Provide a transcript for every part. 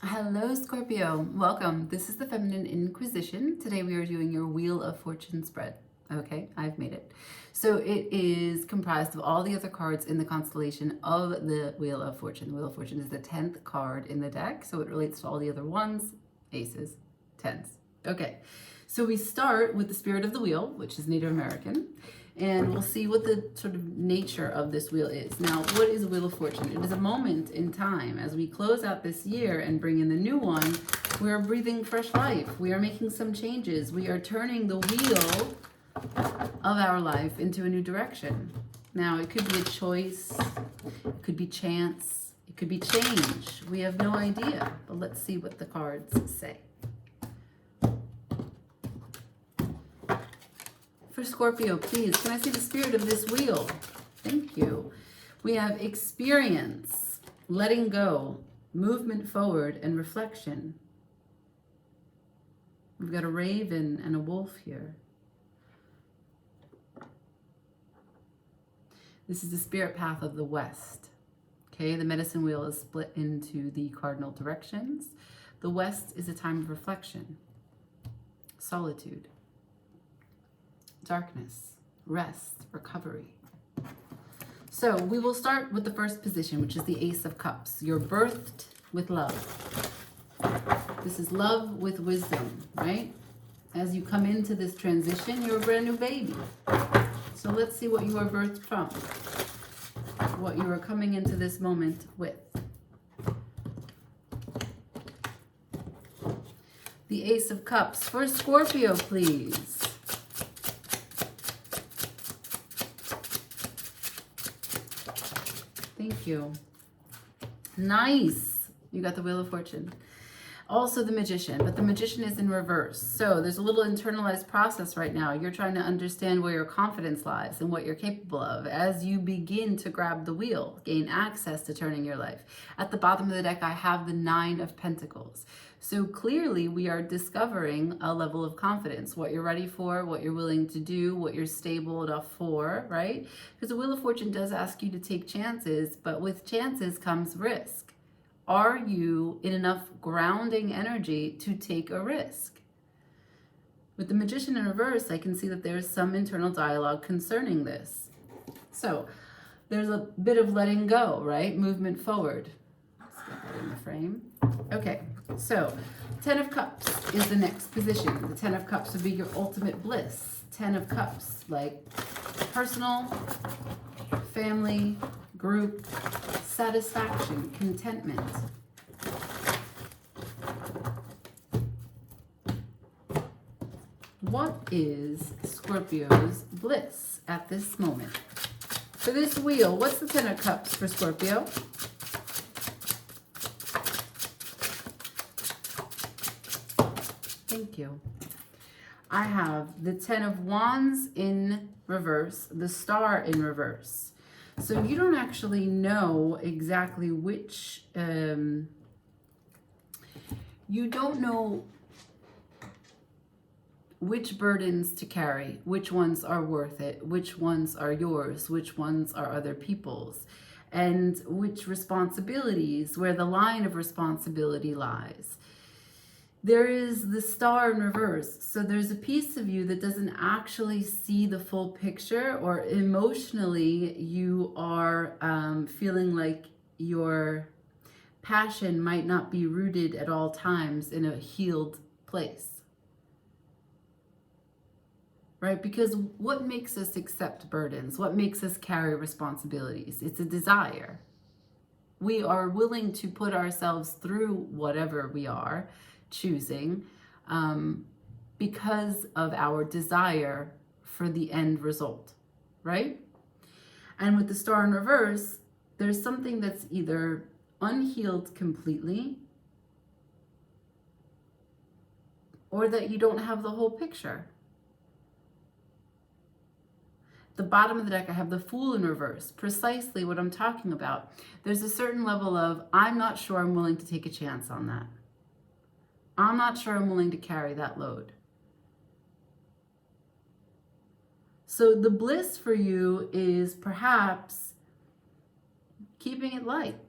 Hello, Scorpio. Welcome. This is the Feminine Inquisition. Today we are doing your Wheel of Fortune spread. Okay, I've made it. So it is comprised of all the other cards in the constellation of the Wheel of Fortune. The Wheel of Fortune is the 10th card in the deck, so it relates to all the other ones, aces, tens. Okay, so we start with the Spirit of the Wheel, which is Native American, and we'll see what the sort of nature of this wheel is. Now, what is a Wheel of Fortune? It is a moment in time as we close out this year and bring in the new one. We are breathing fresh life. We are making some changes. We are turning the wheel of our life into a new direction. Now, it could be a choice, it could be chance, it could be change. We have no idea, but let's see what the cards say. For Scorpio, please, can I see the spirit of this wheel? Thank you. We have experience, letting go, movement forward, and reflection. We've got a raven and a wolf here. This is the spirit path of the West. Okay, the medicine wheel is split into the cardinal directions. The West is a time of reflection, solitude, darkness, rest, recovery. So we will start with the first position, which is the Ace of Cups. You're birthed with love. This is love with wisdom, right? As you come into this transition, you're a brand new baby. So let's see what you are birthed from, what you are coming into this moment with. The Ace of Cups. For Scorpio, please. Thank you. Nice. You got the Wheel of Fortune. Also the Magician, but the Magician is in reverse. So there's a little internalized process right now. You're trying to understand where your confidence lies and what you're capable of as you begin to grab the wheel, gain access to turning your life. At the bottom of the deck, I have the Nine of Pentacles. So clearly we are discovering a level of confidence, what you're ready for, what you're willing to do, what you're stable enough for, right? Because the Wheel of Fortune does ask you to take chances, but with chances comes risk. Are you in enough grounding energy to take a risk? With the Magician in reverse, I can see that there's some internal dialogue concerning this. So there's a bit of letting go, right? Movement forward. Let's get that in the frame. Okay, so 10 of Cups is the next position. The 10 of Cups would be your ultimate bliss. 10 of Cups, like personal, family, group, satisfaction, contentment. What is Scorpio's bliss at this moment? For this wheel, what's the 10 of Cups for Scorpio? Thank you. I have the 10 of Wands in reverse, the Star in reverse. So you don't actually know exactly which, you don't know which burdens to carry, which ones are worth it, which ones are yours, which ones are other people's, and which responsibilities, where the line of responsibility lies. There is the Star in reverse. So there's a piece of you that doesn't actually see the full picture, or emotionally you are feeling like your passion might not be rooted at all times in a healed place. Right? Because what makes us accept burdens? What makes us carry responsibilities? It's a desire. We are willing to put ourselves through whatever we are choosing because of our desire for the end result, right? And with the Star in reverse, there's something that's either unhealed completely or that you don't have the whole picture. The bottom of the deck, I have the Fool in reverse, precisely what I'm talking about. There's a certain level of, I'm not sure I'm willing to take a chance on that. I'm not sure I'm willing to carry that load. So the bliss for you is perhaps keeping it light.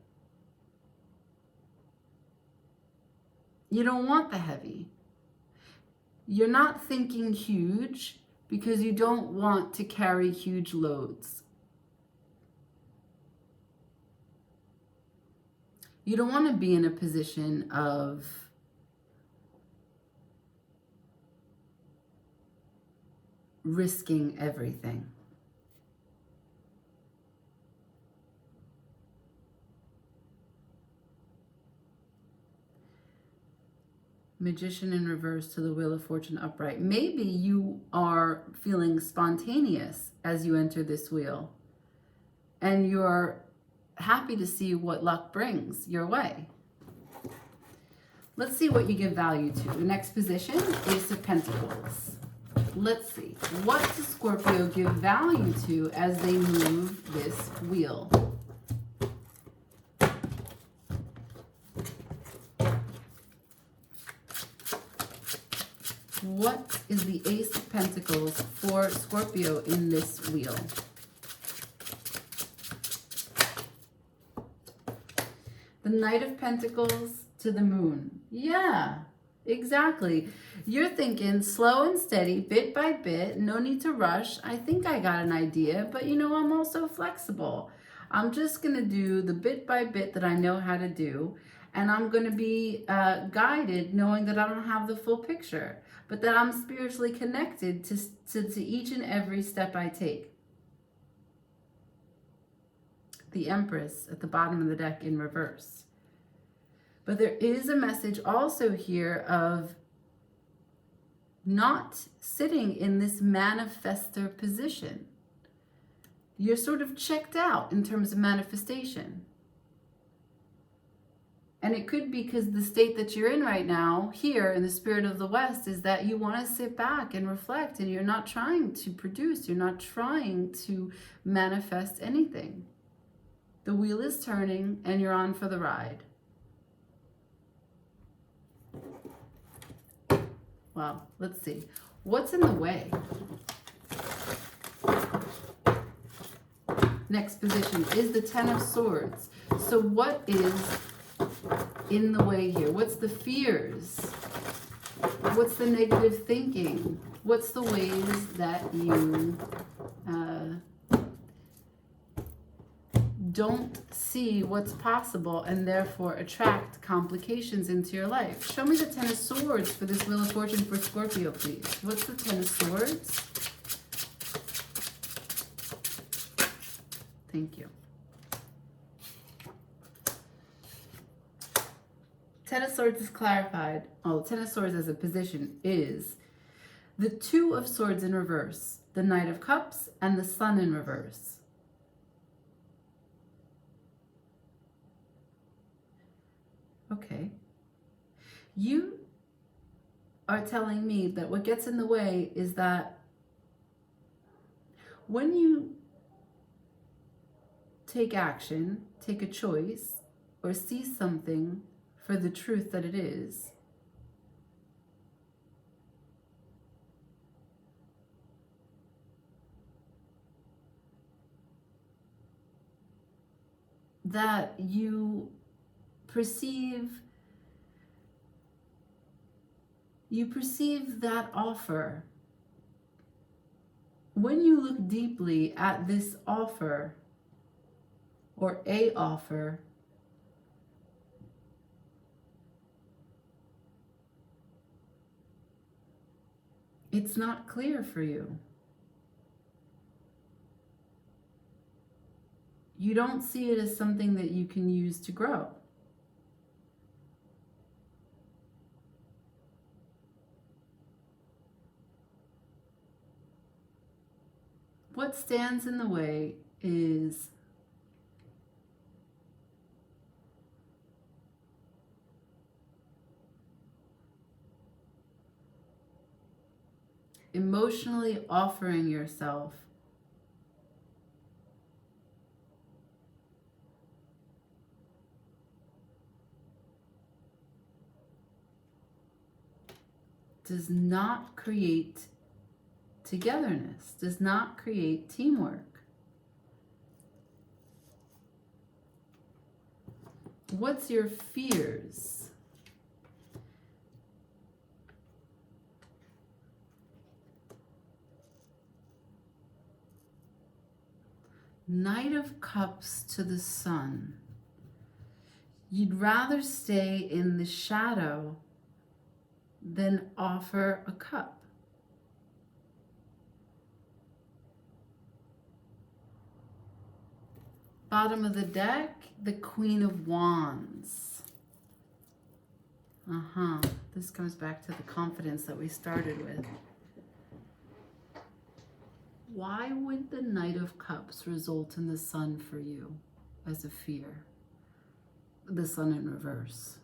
You don't want the heavy. You're not thinking huge because you don't want to carry huge loads. You don't want to be in a position of risking everything. Magician in reverse to the Wheel of Fortune upright. Maybe you are feeling spontaneous as you enter this wheel, and you're happy to see what luck brings your way. Let's see what you give value to. The next position, Ace of Pentacles. Let's see. What does Scorpio give value to as they move this wheel? What is the Ace of Pentacles for Scorpio in this wheel? The Knight of Pentacles to the Moon. Yeah, exactly. You're thinking slow and steady, bit by bit, no need to rush. I think I got an idea, but you know, I'm also flexible. I'm just going to do the bit by bit that I know how to do, and I'm going to be guided knowing that I don't have the full picture, but that I'm spiritually connected to each and every step I take. The Empress at the bottom of the deck in reverse. But there is a message also here of not sitting in this manifestor position. You're sort of checked out in terms of manifestation. And it could be because the state that you're in right now, here in the spirit of the West, is that you want to sit back and reflect, and you're not trying to produce, you're not trying to manifest anything. The wheel is turning and you're on for the ride. Well, let's see. What's in the way? Next position is the Ten of Swords. So what is in the way here? What's the fears? What's the negative thinking? What's the ways that you don't see what's possible and therefore attract complications into your life? Show me the Ten of Swords for this Wheel of Fortune for Scorpio, please. What's the Ten of Swords? Thank you. Ten of Swords is clarified. Oh, Ten of Swords as a position is the Two of Swords in reverse, the Knight of Cups, and the Sun in reverse. Okay. You are telling me that what gets in the way is that when you take action, take a choice, or see something for the truth that it is, that you perceive that offer. When you look deeply at this offer or a offer, it's not clear for you. You don't see it as something that you can use to grow. What stands in the way is emotionally offering yourself does not create togetherness, does not create teamwork. What's your fears? Knight of Cups to the Sun. You'd rather stay in the shadow than offer a cup. Bottom of the deck, the Queen of Wands. This comes back to the confidence that we started with. Why would the Knight of Cups result in the Sun for you as a fear? The Sun in reverse.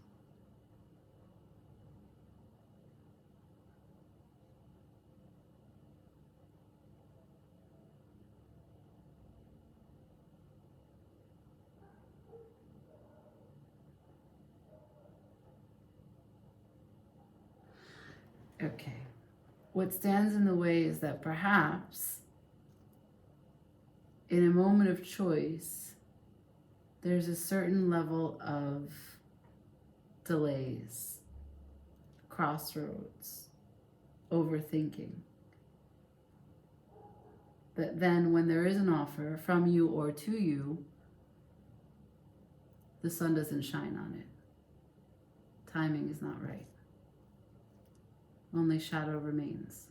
Okay. What stands in the way is that perhaps in a moment of choice, there's a certain level of delays, crossroads, overthinking. But then when there is an offer from you or to you, the sun doesn't shine on it. Timing is not right. Only shadow remains.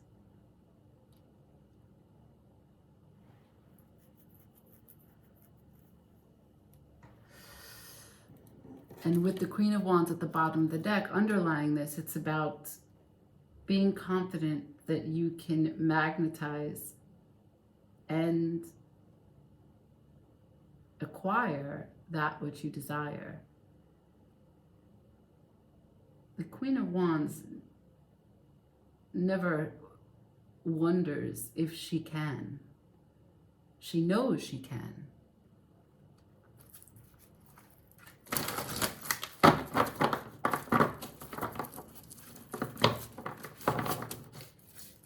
And with the Queen of Wands at the bottom of the deck, underlying this, it's about being confident that you can magnetize and acquire that which you desire. The Queen of Wands never wonders if she can. She knows she can.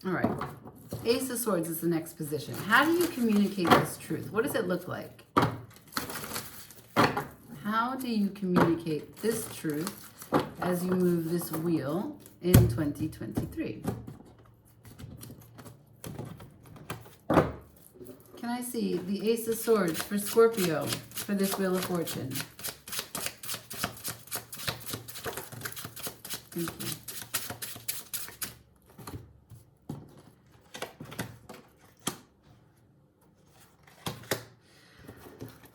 All right, Ace of Swords is the next position. How do you communicate this truth? What does it look like? How do you communicate this truth as you move this wheel in 2023? Can I see the Ace of Swords for Scorpio for this Wheel of Fortune? Thank you.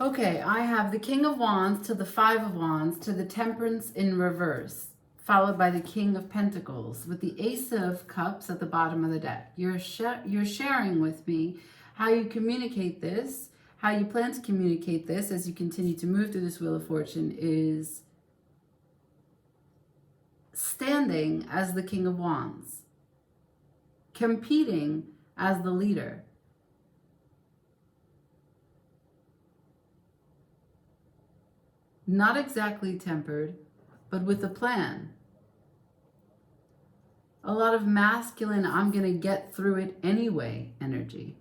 Okay, I have the King of Wands to the Five of Wands to the Temperance in reverse, followed by the King of Pentacles with the Ace of Cups at the bottom of the deck. You're sharing with me how you communicate this, how you plan to communicate this as you continue to move through this Wheel of Fortune is standing as the King of Wands, competing as the leader. Not exactly tempered, but with a plan. A lot of masculine, I'm going to get through it anyway energy.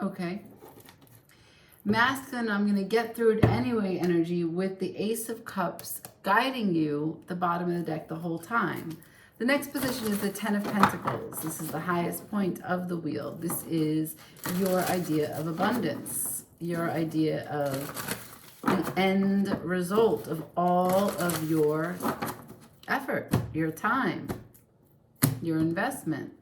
Okay. Masculine, I'm going to get through it anyway energy with the Ace of Cups guiding you the bottom of the deck the whole time. The next position is the Ten of Pentacles. This is the highest point of the wheel. This is your idea of abundance, your idea of the end result of all of your effort, your time, your investment,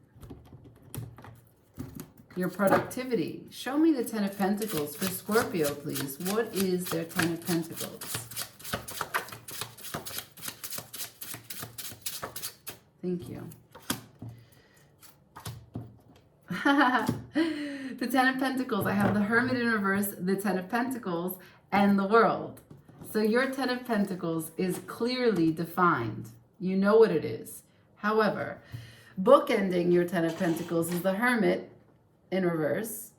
your productivity. Show me the Ten of Pentacles for Scorpio, please. What is their Ten of Pentacles? Thank you. The Ten of Pentacles. I have the Hermit in reverse, the Ten of Pentacles, and the World. So your Ten of Pentacles is clearly defined. You know what it is. However, bookending your Ten of Pentacles is the Hermit in reverse,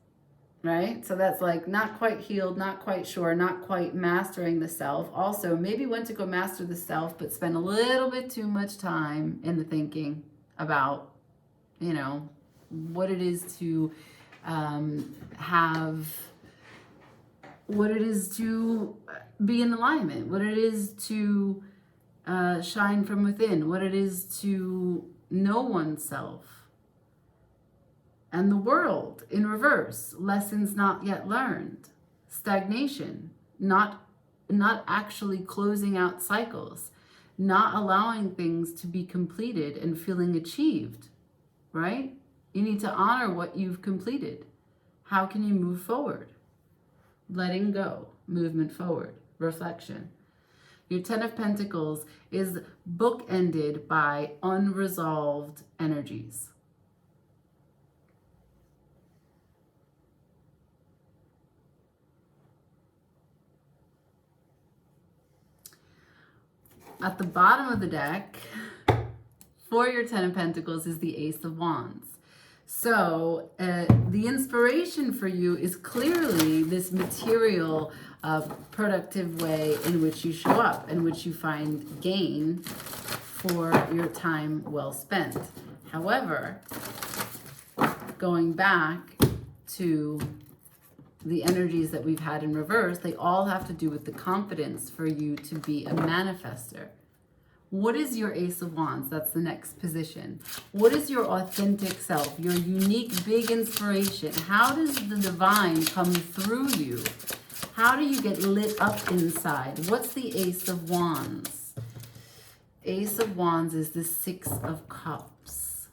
right? So that's like not quite healed, not quite sure, not quite mastering the self. Also, maybe went to go master the self, but spent a little bit too much time in the thinking about, you know, what it is to have what it is to be in alignment, what it is to shine from within, what it is to know oneself. And the world in reverse, lessons not yet learned, stagnation, not actually closing out cycles, not allowing things to be completed and feeling achieved, right? You need to honor what you've completed. How can you move forward? Letting go, movement forward, reflection. Your Ten of Pentacles is bookended by unresolved energies. At the bottom of the deck, for your Ten of Pentacles, is the Ace of Wands. So the inspiration for you is clearly this material, productive way in which you show up, in which you find gain for your time well spent. However, going back to the energies that we've had in reverse, they all have to do with the confidence for you to be a manifester. What is your Ace of Wands? That's the next position. What is your authentic self, your unique big inspiration? How does the divine come through you? How do you get lit up inside? What's the Ace of Wands? Ace of Wands is the Six of Cups.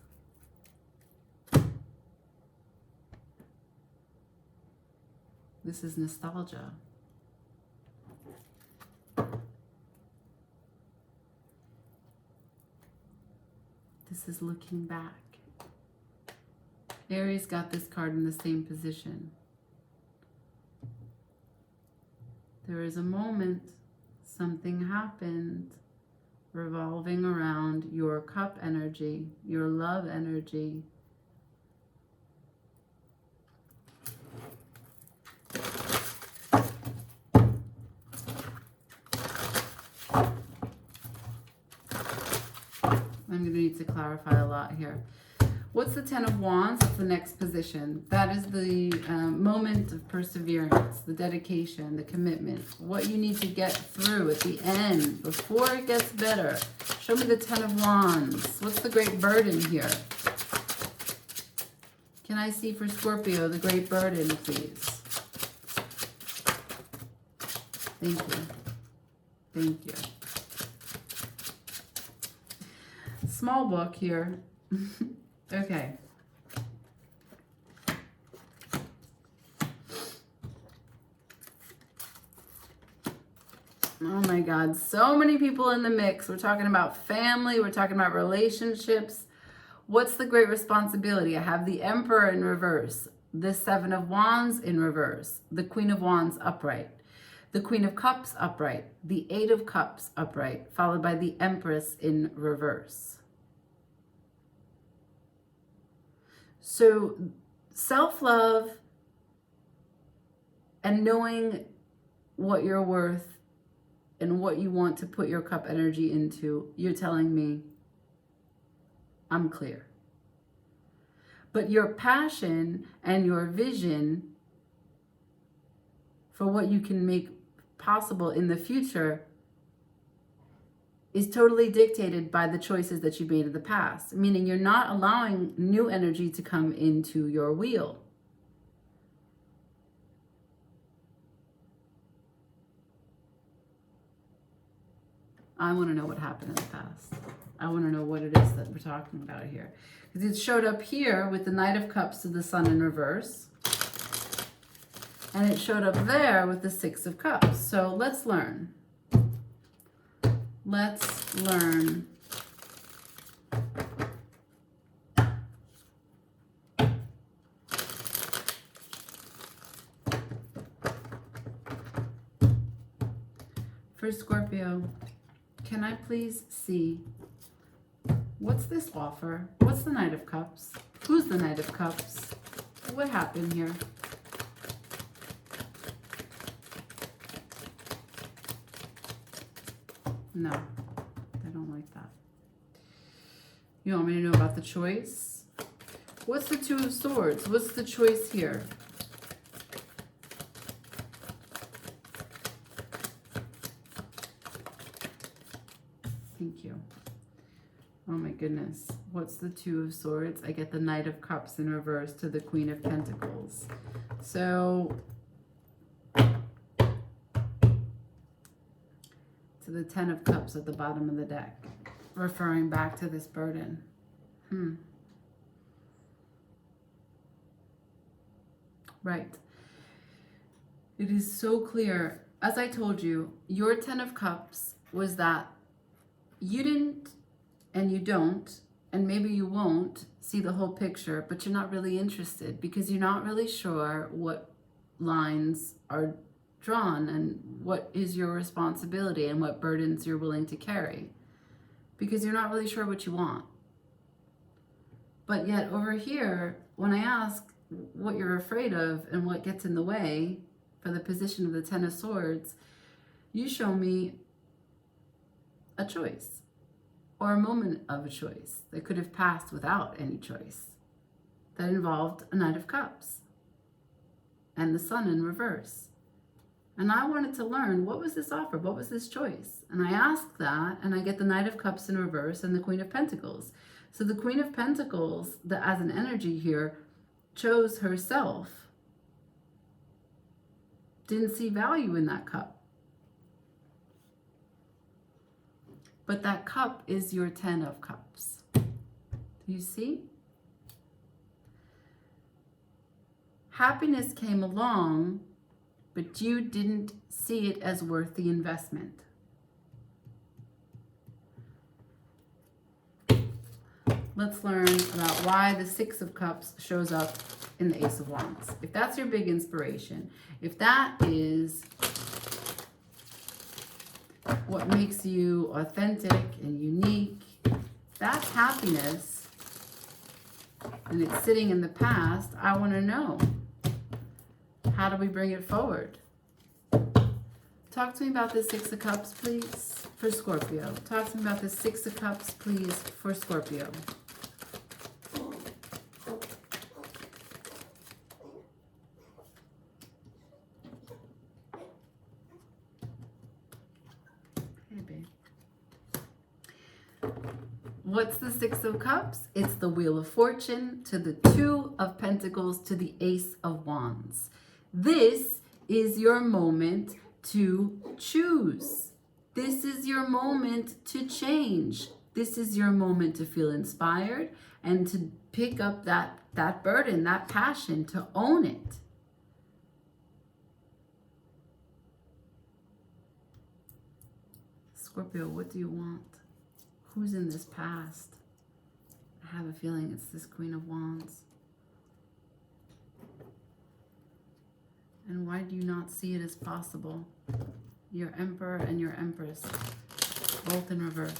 This is nostalgia. This is looking back. Aries got this card in the same position. There is a moment, something happened, revolving around your cup energy, your love energy. I'm going to need to clarify a lot here. What's the Ten of Wands? That's the next position. That is the moment of perseverance, the dedication, the commitment, what you need to get through at the end before it gets better. Show me the Ten of Wands. What's the great burden here? Can I see for Scorpio the great burden, please? Thank you. Thank you. Small book here. Okay. Oh my God, so many people in the mix. We're talking about family, we're talking about relationships. What's the great responsibility? I have the Emperor in reverse, the Seven of Wands in reverse, the Queen of Wands upright, the Queen of Cups upright, the Eight of Cups upright, followed by the Empress in reverse. So self-love and knowing what you're worth and what you want to put your cup energy into, you're telling me, I'm clear. But your passion and your vision for what you can make possible in the future is totally dictated by the choices that you made in the past, meaning you're not allowing new energy to come into your wheel. I want to know what happened in the past. I want to know what it is that we're talking about here. Because it showed up here with the Knight of Cups to the Sun in reverse. And it showed up there with the Six of Cups. So let's learn. Let's learn. For Scorpio, can I please see what's this offer? What's the Knight of Cups? Who's the Knight of Cups? What happened here? No, I don't like that. You want me to know about the choice? What's the Two of Swords? What's the choice here? Thank you. Oh my goodness. What's the Two of Swords? I get the Knight of Cups in reverse to the Queen of Pentacles. So, to the Ten of Cups at the bottom of the deck, referring back to this burden. Right. It is so clear. As I told you, your Ten of Cups was that you didn't, and you don't, and maybe you won't see the whole picture, but you're not really interested because you're not really sure what lines are drawn and what is your responsibility and what burdens you're willing to carry, because you're not really sure what you want. But yet over here, when I ask what you're afraid of and what gets in the way for the position of the Ten of Swords, you show me a choice or a moment of a choice that could have passed without any choice, that involved a Knight of Cups and the Sun in reverse. And I wanted to learn, what was this offer? What was this choice? And I asked that, and I get the Knight of Cups in reverse and the Queen of Pentacles. So the Queen of Pentacles, as an energy here, chose herself, didn't see value in that cup. But that cup is your Ten of Cups. Do you see? Happiness came along, but you didn't see it as worth the investment. Let's learn about why the Six of Cups shows up in the Ace of Wands. If that's your big inspiration, if that is what makes you authentic and unique, that's happiness, and it's sitting in the past, I want to know, how do we bring it forward? Talk to me about the Six of Cups, please, for Scorpio. Talk to me about the Six of Cups, please, for Scorpio. What's the Six of Cups? It's the Wheel of Fortune to the Two of Pentacles to the Ace of Wands. This is your moment to choose. This is your moment to change. This is your moment to feel inspired and to pick up that burden, that passion, to own it. Scorpio, what do you want? Who's in this past? I have a feeling it's this Queen of Wands. And why do you not see it as possible? Your Emperor and your Empress, both in reverse.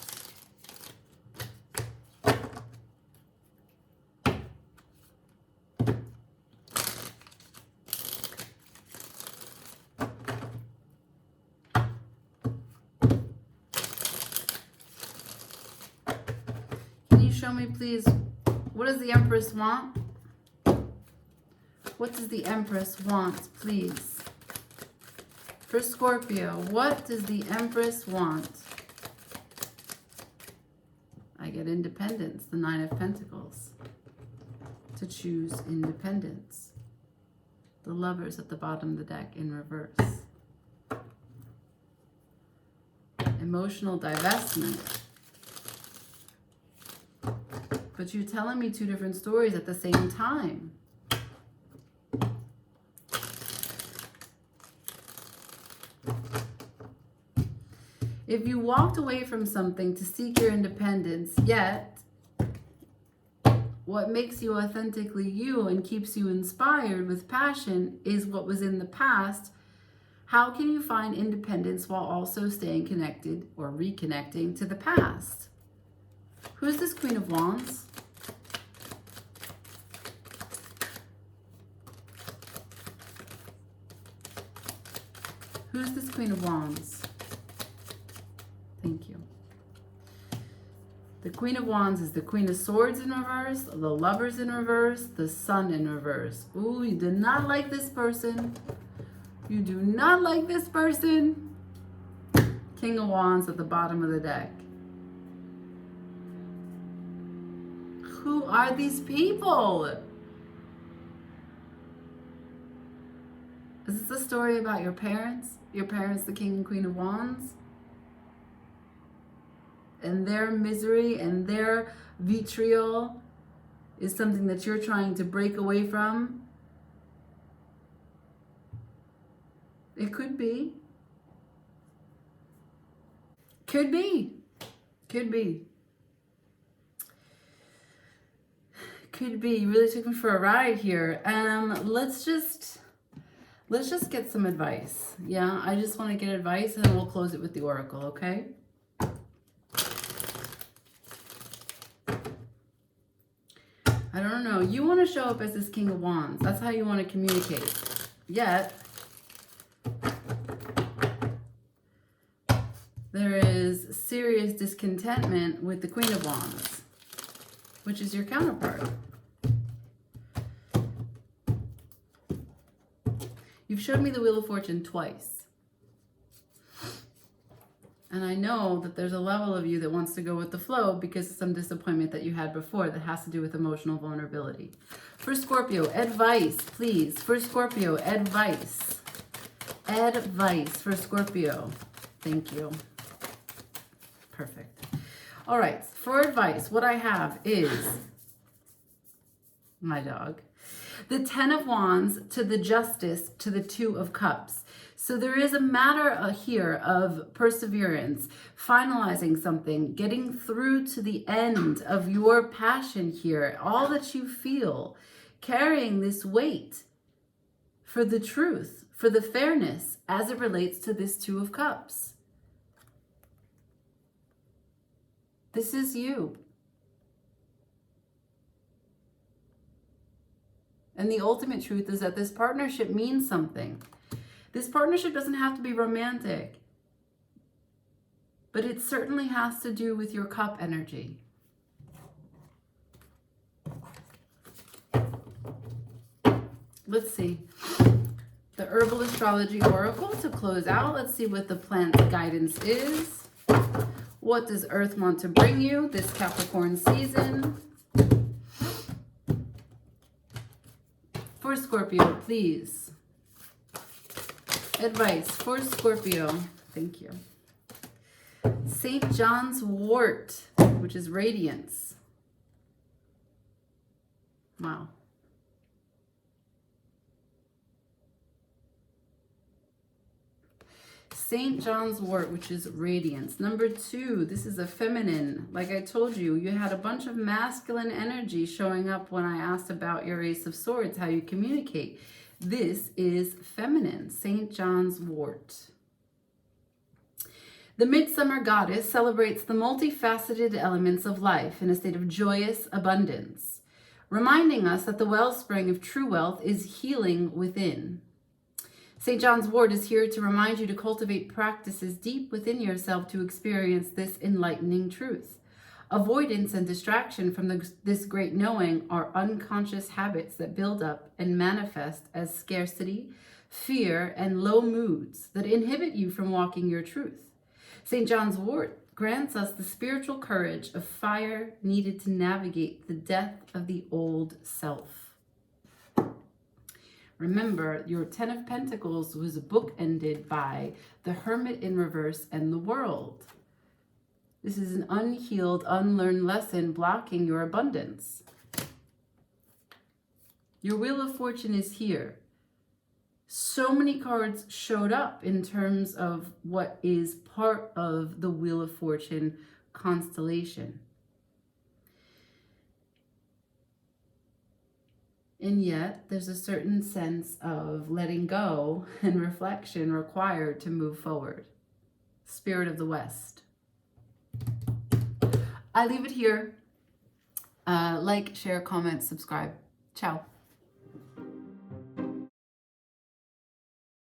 Show me, please, what does the Empress want? What does the Empress want, please? For Scorpio, what does the Empress want? I get independence, the Nine of Pentacles. To choose independence. The Lovers at the bottom of the deck in reverse. Emotional divestment. But you're telling me two different stories at the same time. If you walked away from something to seek your independence, yet what makes you authentically you and keeps you inspired with passion is what was in the past, how can you find independence while also staying connected or reconnecting to the past? Who's this Queen of Wands? Who's this Queen of Wands? Thank you. The Queen of Wands is the Queen of Swords in reverse, the Lovers in reverse, the Sun in reverse. Ooh, you did not like this person. You do not like this person. King of Wands at the bottom of the deck. Who are these people? Is this a story about your parents? Your parents, the King and Queen of Wands? And their misery and their vitriol is something that you're trying to break away from? It could be. Could be. Could be. Could be. You really took me for a ride here. Let's just get some advice. Yeah, I just want to get advice and then we'll close it with the oracle, okay? I don't know. You want to show up as this King of Wands. That's how you want to communicate. Yet, there is serious discontentment with the Queen of Wands, which is your counterpart. You've showed me the Wheel of Fortune twice. And I know that there's a level of you that wants to go with the flow because of some disappointment that you had before that has to do with emotional vulnerability. For Scorpio, advice, please. For Scorpio, advice. Advice for Scorpio. Thank you. Perfect. All right, for advice, what I have is my dog. The Ten of Wands to the Justice to the Two of Cups. So there is a matter here of perseverance, finalizing something, getting through to the end of your passion here, all that you feel, carrying this weight for the truth, for the fairness as it relates to this Two of Cups. This is you. And the ultimate truth is that this partnership means something. This partnership doesn't have to be romantic, but it certainly has to do with your cup energy. Let's see. The Herbal Astrology Oracle to close out. Let's see what the plant's guidance is. What does Earth want to bring you this Capricorn season? For Scorpio, please. Advice for Scorpio. Thank you. St. John's wort, which is radiance. Wow. St. John's wort, which is radiance. Number 2, this is a feminine. Like I told you, you had a bunch of masculine energy showing up when I asked about your Ace of Swords, how you communicate. This is feminine, St. John's wort. The Midsummer Goddess celebrates the multifaceted elements of life in a state of joyous abundance, reminding us that the wellspring of true wealth is healing within. St. John's wort is here to remind you to cultivate practices deep within yourself to experience this enlightening truth. Avoidance and distraction from this great knowing are unconscious habits that build up and manifest as scarcity, fear, and low moods that inhibit you from walking your truth. St. John's wort grants us the spiritual courage of fire needed to navigate the death of the old self. Remember, your Ten of Pentacles was bookended by the Hermit in reverse and the World. This is an unhealed, unlearned lesson blocking your abundance. Your Wheel of Fortune is here. So many cards showed up in terms of what is part of the Wheel of Fortune constellation. And yet, there's a certain sense of letting go and reflection required to move forward. Spirit of the West. I leave it here. Like, share, comment, subscribe. Ciao.